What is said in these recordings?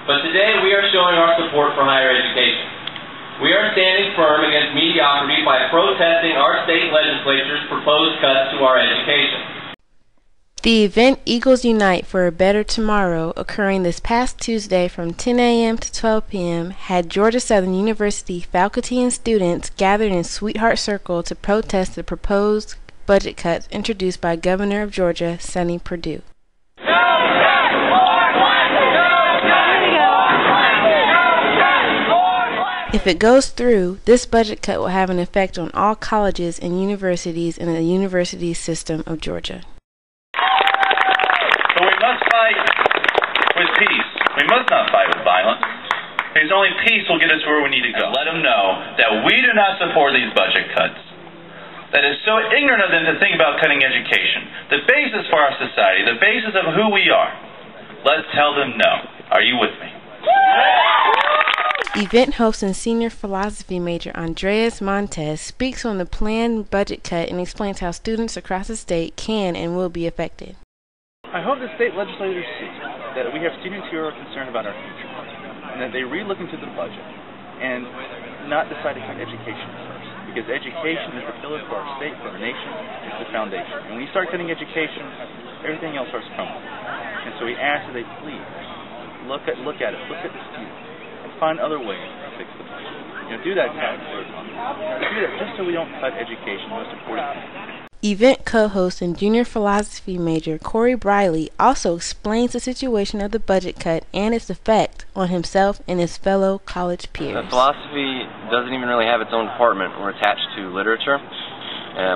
But today we are showing our support for higher education. We are standing firm against mediocrity by protesting our state legislature's proposed cuts to our education. The event Eagles Unite for a Better Tomorrow, occurring this past Tuesday from 10 a.m. to 12 p.m., had Georgia Southern University faculty and students gathered in Sweetheart Circle to protest the proposed budget cuts introduced by Governor of Georgia, Sonny Perdue. If it goes through, this budget cut will have an effect on all colleges and universities in the university system of Georgia. But we must fight with peace. We must not fight with violence. Because only peace will get us where we need to go. Let them know that we do not support these budget cuts. That is so ignorant of them to think about cutting education. The basis for our society, the basis of who we are. Let's tell them no. Are you with me? Event host and senior philosophy major Andreas Montes speaks on the planned budget cut and explains how students across the state can and will be affected. I hope the state legislators see that we have students who are concerned about our future and that they re-look into the budget and not decide to cut education first, because education is the pillar for our state, for our nation. It's the foundation. And when you start cutting education, everything else starts crumbling. And so we ask that they please look at the students and find other ways to fix the budget. Do that tax rate. Do that just so we don't cut education, the most important thing. Event co-host and junior philosophy major Corey Briley also explains the situation of the budget cut and its effect on himself and his fellow college peers. Philosophy doesn't even really have its own department. We're attached to literature.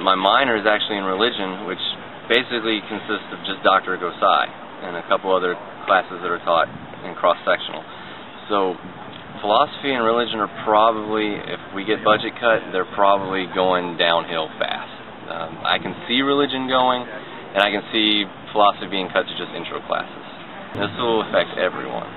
My minor is actually in religion, which basically consists of just Dr. Gosai and a couple other classes that are taught in cross-sectional. So philosophy and religion are probably, if we get budget cut, they're probably going downhill fast. I can see religion going, and I can see philosophy being cut to just intro classes. This will affect everyone.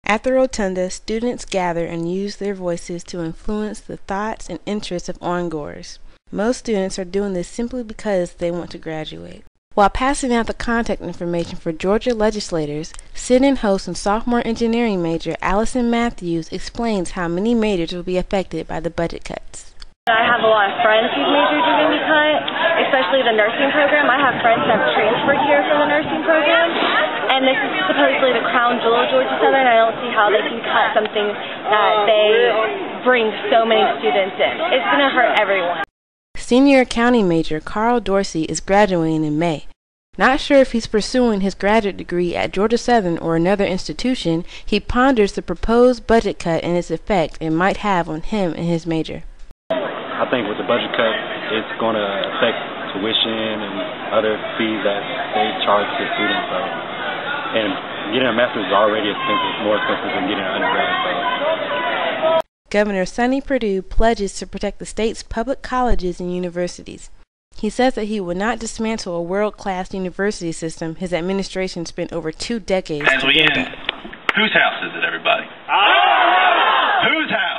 At the Rotunda, students gather and use their voices to influence the thoughts and interests of ongoers. Most students are doing this simply because they want to graduate. While passing out the contact information for Georgia legislators, sit-in host and sophomore engineering major Allison Matthews explains how many majors will be affected by the budget cuts. I have a lot of friends whose majors are going to be cut, especially the nursing program. I have friends that have transferred here for the nursing program, and this is supposedly the crown jewel of Georgia Southern. I don't see how they can cut something that they bring so many students in. It's going to hurt everyone. Senior accounting major Carl Dorsey is graduating in May. Not sure if he's pursuing his graduate degree at Georgia Southern or another institution, he ponders the proposed budget cut and its effect it might have on him and his major. I think with the budget cut, it's going to affect tuition and other fees that they charge to students. And getting a master's is already expensive, more expensive than getting an undergrad. Governor Sonny Perdue pledges to protect the state's public colleges and universities. He says that he will not dismantle a world-class university system his administration spent over 2 decades to build. Whose house is it, everybody? Whose house?